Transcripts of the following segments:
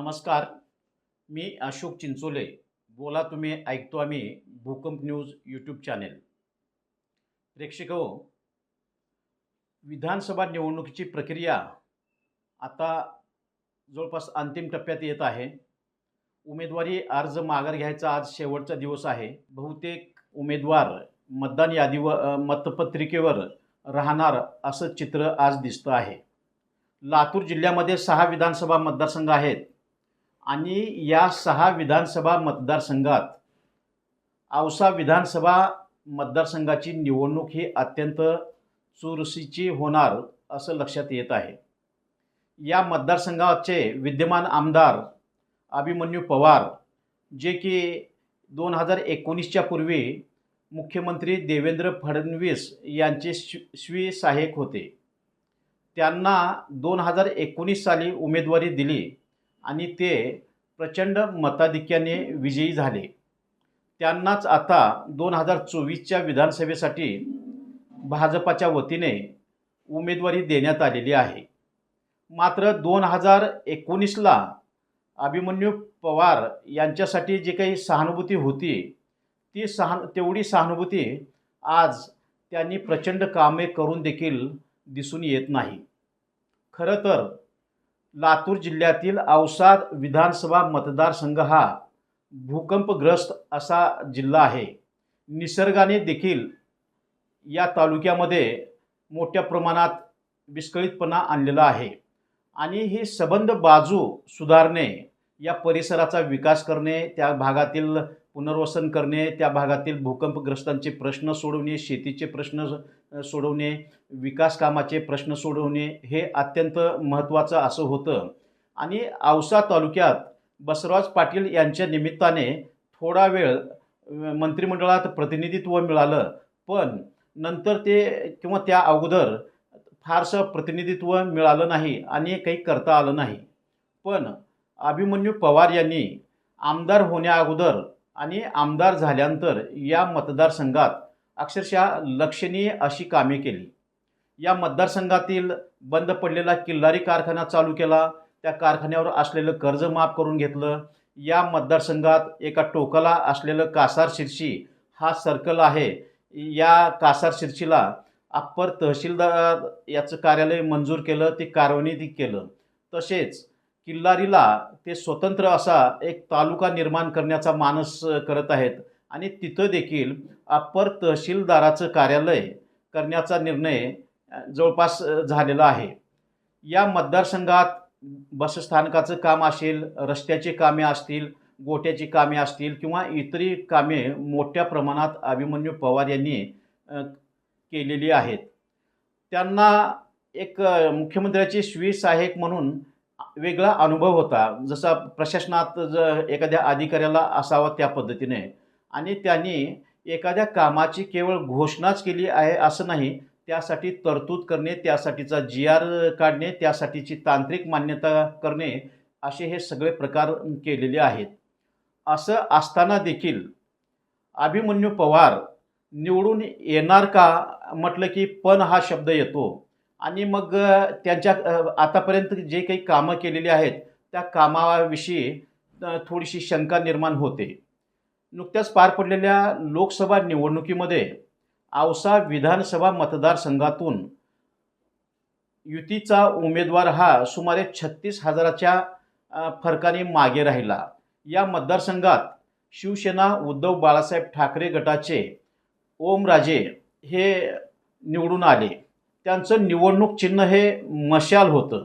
नमस्कार. मी अशोक चिंचोले. बोला तुम्ही ऐकतो आम्ही भूकंप न्यूज यूट्यूब चॅनेल. प्रेक्षको, विधानसभा निवडणुकीची प्रक्रिया आता जवळपास अंतिम टप्प्यात येत आहे. उमेदवारी अर्ज माघार घ्यायचा आज शेवटचा दिवस आहे. बहुतेक उमेदवार मतदान यादीवर मतपत्रिकेवर राहणार असं चित्र आज दिसतं आहे. लातूर जिल्ह्यामध्ये 6 विधानसभा मतदारसंघ आहेत आणि या 6 विधानसभा मतदारसंघात औसा विधानसभा मतदारसंघाची निवडणूक ही अत्यंत चुरशीची होणार असं लक्षात येत आहे. या मतदारसंघाचे विद्यमान आमदार अभिमन्यू पवार, जे की 2019च्या पूर्वी मुख्यमंत्री देवेंद्र फडणवीस यांचे स्वी सहाय्यक होते, त्यांना 2019 साली उमेदवारी दिली आणि ते प्रचंड मताधिक्याने विजयी झाले. त्यांनाच आता 2024च्या विधानसभेसाठी भाजपाच्या वतीने उमेदवारी देण्यात आलेली आहे. मात्र 2019ला अभिमन्यू पवार यांच्यासाठी जी काही सहानुभूती होती ती तेवढी सहानुभूती आज त्यांनी प्रचंड कामे करून देखील दिसून येत नाही. खरं तर लातूर जिल्ह्यातील औसा विधानसभा मतदारसंघ हा भूकंपग्रस्त असा जिल्हा आहे. निसर्गाने देखील या तालुक्यामध्ये मोठ्या प्रमाणात विस्कळीतपणा आणलेला आहे आणि ही सबंध बाजू सुधारणे, या परिसराचा विकास करणे, त्या भागातील पुनर्वसन करणे, त्या भागातील भूकंपग्रस्तांचे प्रश्न सोडवणे, शेतीचे प्रश्न सोडवणे, विकास कामाचे प्रश्न सोडवणे हे अत्यंत महत्त्वाचं असं होतं. आणि औसा तालुक्यात बसवराज पाटील यांच्या निमित्ताने थोडा वेळ मंत्रिमंडळात प्रतिनिधित्व मिळालं, पण नंतर ते किंवा त्या अगोदर फारसं प्रतिनिधित्व मिळालं नाही आणि काही करता आलं नाही. पण अभिमन्यू पवार यांनी आमदार होण्या अगोदर आणि आमदार झाल्यानंतर या मतदारसंघात अक्षरशः लक्षणीय अशी कामे केली. या मतदारसंघातील बंद पडलेला किल्लारी कारखाना चालू केला, त्या कारखान्यावर असलेलं कर्ज माफ करून घेतलं. या मतदारसंघात एका टोकाला असलेलं कासार शिरशी हा सर्कल आहे, या कासार शिरशीला अप्पर तहसीलदार याचं कार्यालय मंजूर केलं, ते कार्यान्वित केलं. तसेच किल्लारीला ते स्वतंत्र असा एक तालुका निर्माण करण्याचा मानस करत आहेत आणि तिथं देखील अप्पर तहसीलदाराचं कार्यालय करण्याचा निर्णय जवळपास झालेला आहे. या मतदारसंघात बसस्थानकाचं काम असेल, रस्त्याची कामे असतील, गोट्याची कामे असतील किंवा इतरही कामे मोठ्या प्रमाणात अभिमन्यू पवार यांनी केलेली आहेत. त्यांना एक मुख्यमंत्र्याचे स्वी सहाय्यक म्हणून वेगळा अनुभव होता, जसा प्रशासनात एखाद्या अधिकाऱ्याला असावा त्या पद्धतीने. आणि त्यांनी एखाद्या कामाची केवळ घोषणाच केली आहे असं नाही, त्यासाठी तरतूद करणे, त्यासाठीचा GR काढणे, त्यासाठीची तांत्रिक मान्यता करणे, असे हे सगळे प्रकार केलेले आहेत. असं असताना देखील अभिमन्यू पवार निवडून येणार का म्हटलं की पण हा शब्द येतो आणि मग त्यांच्या आतापर्यंत जे काही कामं केलेली आहेत त्या कामाविषयी थोडीशी शंका निर्माण होते. नुकत्याच पार पडलेल्या लोकसभा निवडणुकीमध्ये औसा विधानसभा मतदारसंघातून युतीचा उमेदवार हा सुमारे 36,000च्या फरकाने मागे राहिला. या मतदारसंघात शिवसेना उद्धव बाळासाहेब ठाकरे गटाचे ओमराजे हे निवडून आले. त्यांचं निवडणूक चिन्ह हे मशाल होतं.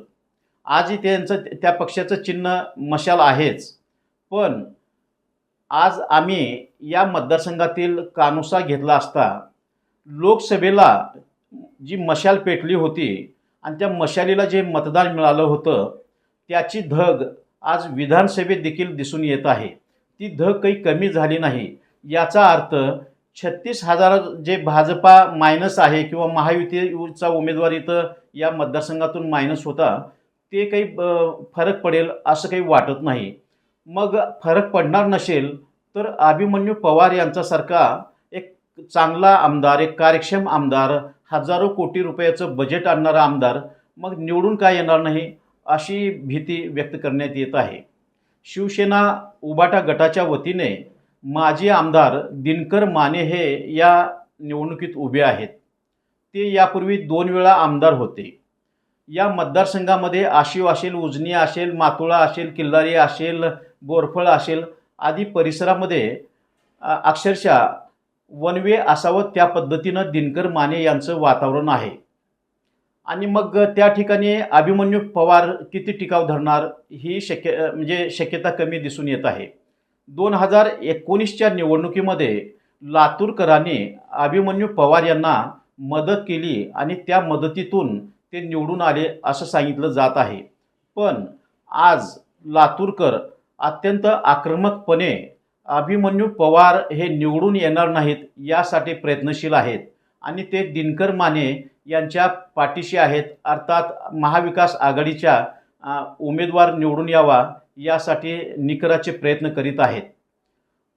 आजही त्यांचं त्या पक्षाचं चिन्ह मशाल आहेच. पण आज आम्ही या मतदारसंघातील कानोसा घेतला असता लोकसभेला जी मशाल पेटली होती आणि त्या मशालीला जे मतदान मिळालं होतं त्याची धग आज विधानसभेत देखील दिसून येत आहे. ती धग काही कमी झाली नाही. याचा अर्थ 36,000 जे भाजपा मायनस आहे किंवा महायुतीचा उमेदवार इथं या मतदारसंघातून मायनस होता, ते काही फरक पडेल असं काही वाटत नाही. मग फरक पडणार नसेल तर अभिमन्यू पवार यांच्यासारखा एक चांगला आमदार, एक कार्यक्षम आमदार, हजारो कोटी रुपयाचं बजेट आणणारा आमदार मग निवडून का येणार नाही अशी भीती व्यक्त करण्यात येत आहे. शिवसेना उबाटा गटाच्या वतीने माजी आमदार दिनकर माने हे या निवडणुकीत उभे आहेत. ते यापूर्वी 2 वेळा आमदार होते. या मतदारसंघामध्ये आशिव असेल, उजनी असेल, मातोळा असेल, किल्लारी असेल, बोरफळ असेल आदी परिसरामध्ये अक्षरशः वन वे असावं त्या पद्धतीनं दिनकर माने यांचं वातावरण आहे. आणि मग त्या ठिकाणी अभिमन्यू पवार किती टिकाव धरणार ही म्हणजे शक्यता कमी दिसून येत आहे. 2019च्या निवडणुकीमध्ये लातूरकरांनी अभिमन्यू पवार यांना मदत केली आणि त्या मदतीतून ते निवडून आले असं सांगितलं जात आहे. पण आज लातूरकर अत्यंत आक्रमकपणे अभिमन्यू पवार हे निवडून येणार नाहीत यासाठी प्रयत्नशील आहेत आणि ते दिनकर माने यांच्या पाठीशी आहेत. अर्थात महाविकास आघाडीच्या उमेदवार निवडून यावा यासाठी निकराचे प्रयत्न करीत आहेत.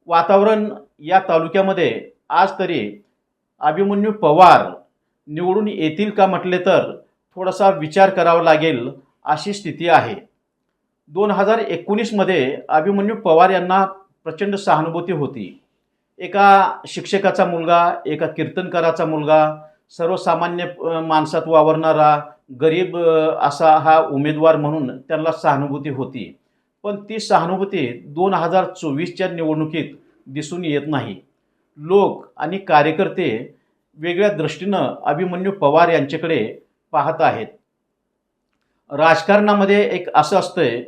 वातावरण या तालुक्यामध्ये आज तरी अभिमन्यू पवार निवडून येतील का म्हटले तर थोडासा विचार करावा लागेल अशी स्थिती आहे. 2019मध्ये अभिमन्यू पवार यांना प्रचंड सहानुभूती होती. एका शिक्षकाचा मुलगा, एका कीर्तनकाराचा मुलगा, सर्वसामान्य माणसात वावरणारा गरीब असा हा उमेदवार म्हणून त्यांना सहानुभूती होती. पण ती सहानुभूती 2024च्या निवडणुकीत दिसून येत नाही. लोक आणि कार्यकर्ते वेगळ्या दृष्टीनं अभिमन्यू पवार यांच्याकडे पाहत आहेत. राजकारणामध्ये एक असं असतंय,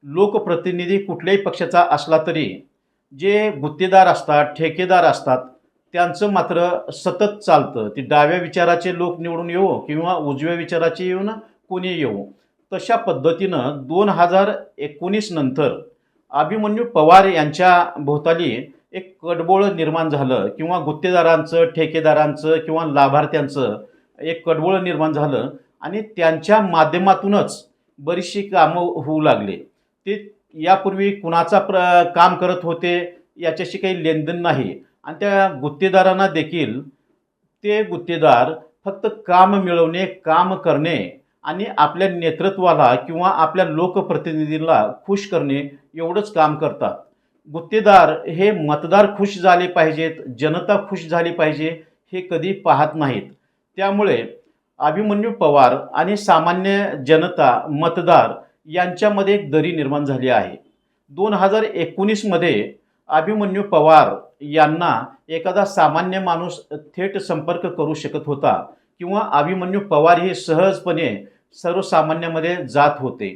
लोकप्रतिनिधी कुठल्याही पक्षाचा असला तरी जे गुत्तेदार असतात, ठेकेदार असतात त्यांचं मात्र सतत चालतं. ती डाव्या विचाराचे लोक निवडून येवो किंवा उजव्या विचाराचे येऊन कोणी येवो. तशा पद्धतीनं 2019 नंतर अभिमन्यू पवार यांच्या भोवताली एक कडबोळ निर्माण झालं किंवा गुत्तेदारांचं, ठेकेदारांचं किंवा लाभार्थ्यांचं एक कडबोळ निर्माण झालं आणि त्यांच्या माध्यमातूनच बरीचशी कामं होऊ लागले. ते यापूर्वी कुणाचा काम करत होते याच्याशी काही लेनदेन नाही आणि त्या गुत्तेदारांना देखील ते गुत्तेदार फक्त काम मिळवणे, काम करणे आणि आपल्या नेतृत्वाला किंवा आपल्या लोकप्रतिनिधींना खुश करणे एवढंच काम करतात. गुत्तेदार हे मतदार खुश झाले पाहिजेत, जनता खुश झाली पाहिजे हे कधी पाहत नाहीत. त्यामुळे अभिमन्यू पवार आणि सामान्य जनता, मतदार यांच्यामध्ये एक दरी निर्माण झाली आहे. 2019मध्ये अभिमन्यू पवार यांना एखादा सामान्य माणूस थेट संपर्क करू शकत होता किंवा अभिमन्यू पवार हे सहजपणे सर्वसामान्यामध्ये जात होते.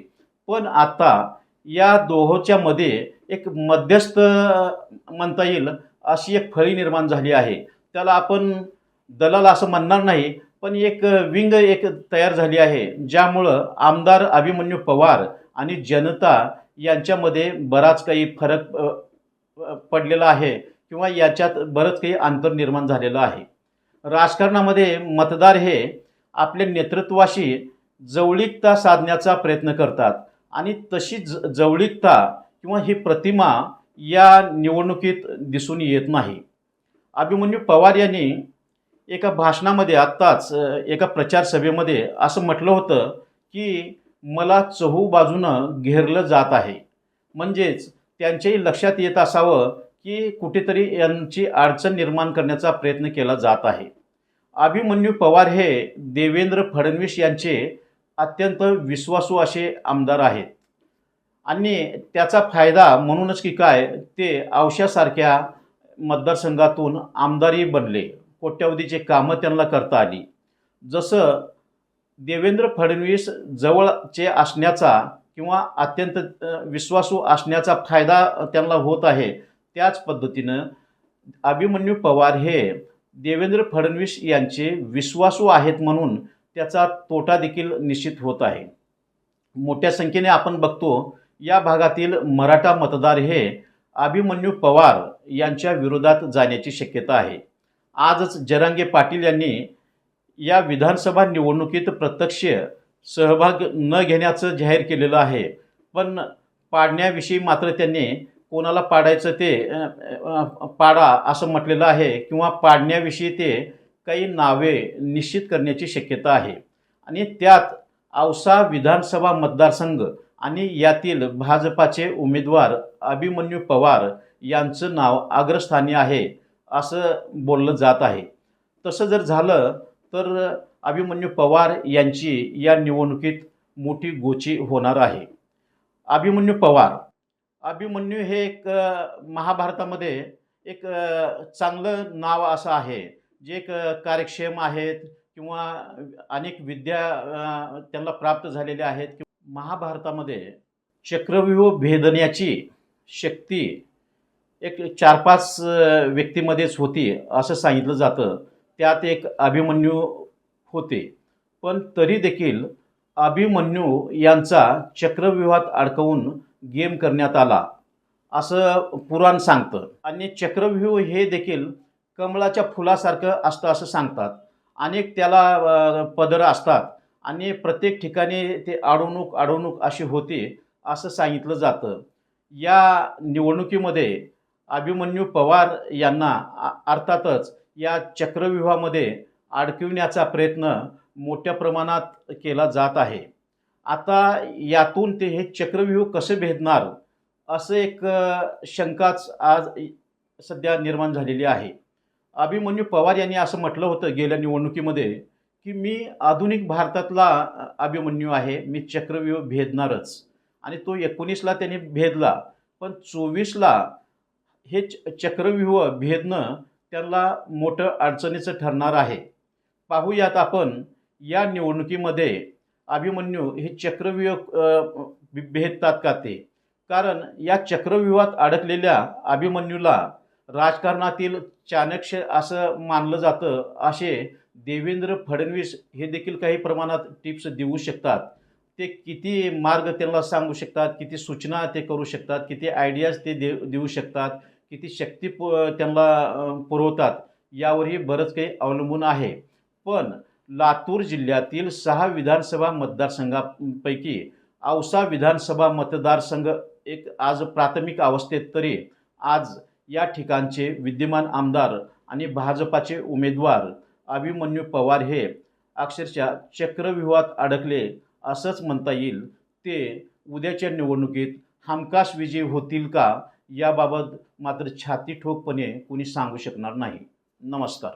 पण आता या दोहोच्या मध्ये एक मध्यस्थ म्हणता येईल अशी एक फळी निर्माण झाली आहे. त्याला आपण दलाल असं म्हणणार नाही, पण एक विंग एक तयार झाली आहे, ज्यामुळं आमदार अभिमन्यू पवार आणि जनता यांच्यामध्ये बराच काही फरक पडलेला आहे किंवा याच्यात बरंच काही अंतर निर्माण झालेलं आहे. राजकारणामध्ये मतदार हे आपल्या नेतृत्वाशी जवळीकता साधण्याचा प्रयत्न करतात आणि तशी जवळीकता किंवा ही प्रतिमा या निवडणुकीत दिसून येत नाही. अभिमन्यू पवार यांनी एका भाषणामध्ये आत्ताच एका प्रचार सभेमध्ये असं म्हटलं होतं की मला चहूबाजूनं घेरलं जात आहे. म्हणजेच त्यांच्याही लक्षात येत असावं की कुठेतरी यांची अडचण निर्माण करण्याचा प्रयत्न केला जात आहे. अभिमन्यू पवार हे देवेंद्र फडणवीस यांचे अत्यंत विश्वासू असे आमदार आहेत आणि त्याचा फायदा म्हणूनच की काय ते औशासारख्या मतदारसंघातून आमदारही बनले. कोट्यावधीचे कामं त्यांना करता आली. जसं देवेंद्र फडणवीस जवळचे असण्याचा किंवा अत्यंत विश्वासू असण्याचा फायदा त्यांना होत आहे, त्याच पद्धतीनं अभिमन्यू पवार हे देवेंद्र फडणवीस यांचे विश्वासू आहेत म्हणून त्याचा तोटा देखील निश्चित होत आहे. मोठ्या संख्येने आपण बघतो या भागातील मराठा मतदार हे अभिमन्यू पवार यांच्या विरोधात जाण्याची शक्यता आहे. आजच जरांगे पाटील यांनी या विधानसभा निवडणुकीत प्रत्यक्ष सहभाग न घेण्याचं जाहीर केलेलं आहे. पण पाडण्याविषयी मात्र त्यांनी कोणाला पाडायचं ते पाडा असं म्हटलेलं आहे किंवा पाडण्याविषयी ते काही नावे निश्चित करण्याची शक्यता आहे. आणि त्यात औसा विधानसभा मतदारसंघ आणि यातील भाजपाचे उमेदवार अभिमन्यू पवार यांचं नाव अग्रस्थानी आहे असं बोललं जात आहे. तसं जर झालं तर अभिमन्यू पवार यांची या निवडणुकीत मोठी गोची होणार आहे. अभिमन्यू हे एक महाभारतामध्ये एक चांगलं नाव असं आहे, जे एक कार्यक्षम आहेत किंवा अनेक विद्या त्यांना प्राप्त झालेल्या आहेत. महाभारतामध्ये चक्रव्यूह भेदण्याची शक्ती एक 4-5 व्यक्तीमध्येच होती असं सांगितलं जातं. त्यात एक अभिमन्यू होते. पण तरी देखील अभिमन्यू यांचा चक्रव्यूहात अडकवून गेम करण्यात आला असं पुराण सांगतं. आणि चक्रव्यूह हे देखील कमळाच्या फुलासारखं असतं असं सांगतात. अनेक त्याला पदर असतात आणि प्रत्येक ठिकाणी ते अडवणूक अशी होती असं सांगितलं जातं. या निवडणुकीमध्ये अभिमन्यू पवार यांना अर्थातच या चक्रव्यूहामध्ये अडकविण्याचा प्रयत्न मोठ्या प्रमाणात केला जात आहे. आता यातून ते हे चक्रव्यूह कसे भेदणार असं एक शंकाच आज सध्या निर्माण झालेली आहे. अभिमन्यू पवार यांनी असं म्हटलं होतं गेल्या निवडणुकीमध्ये, की मी आधुनिक भारतातला अभिमन्यू आहे, मी चक्रव्यूह भेदणारच. आणि तो 19ला त्यांनी भेदला, पण 24ला हे चक्रव्यूह भेदणं त्यांना मोठं अडचणीचं ठरणार आहे. पाहूयात आपण या निवडणुकीमध्ये अभिमन्यू हे चक्रव्यूह भेदतात का ते. कारण या चक्रव्यूहात अडकलेल्या अभिमन्यूला राजकारणातील चाणक्य असं मानलं जातं. असे देवेंद्र फडणवीस हे देखील काही प्रमाणात टिप्स देऊ शकतात. ते किती मार्ग त्यांना सांगू शकतात, किती सूचना ते करू शकतात, किती आयडियाज ते देऊ शकतात, किती शक्ती त्यांना पुरवतात, यावरही बरंच काही अवलंबून आहे. पण लातूर जिल्ह्यातील 6 विधानसभा मतदारसंघापैकी औसा विधानसभा मतदारसंघ एक आज प्राथमिक अवस्थेत तरी आज या ठिकाणचे विद्यमान आमदार आणि भाजपाचे उमेदवार अभिमन्यू पवार हे अक्षरशः चक्रव्यूहात अडकले असंच म्हणता येईल. ते उद्याच्या निवडणुकीत हमखास विजयी होतील का, याबाबत मात्र छाती ठोकपणे कुणी सांगू शकणार नाही. नमस्कार.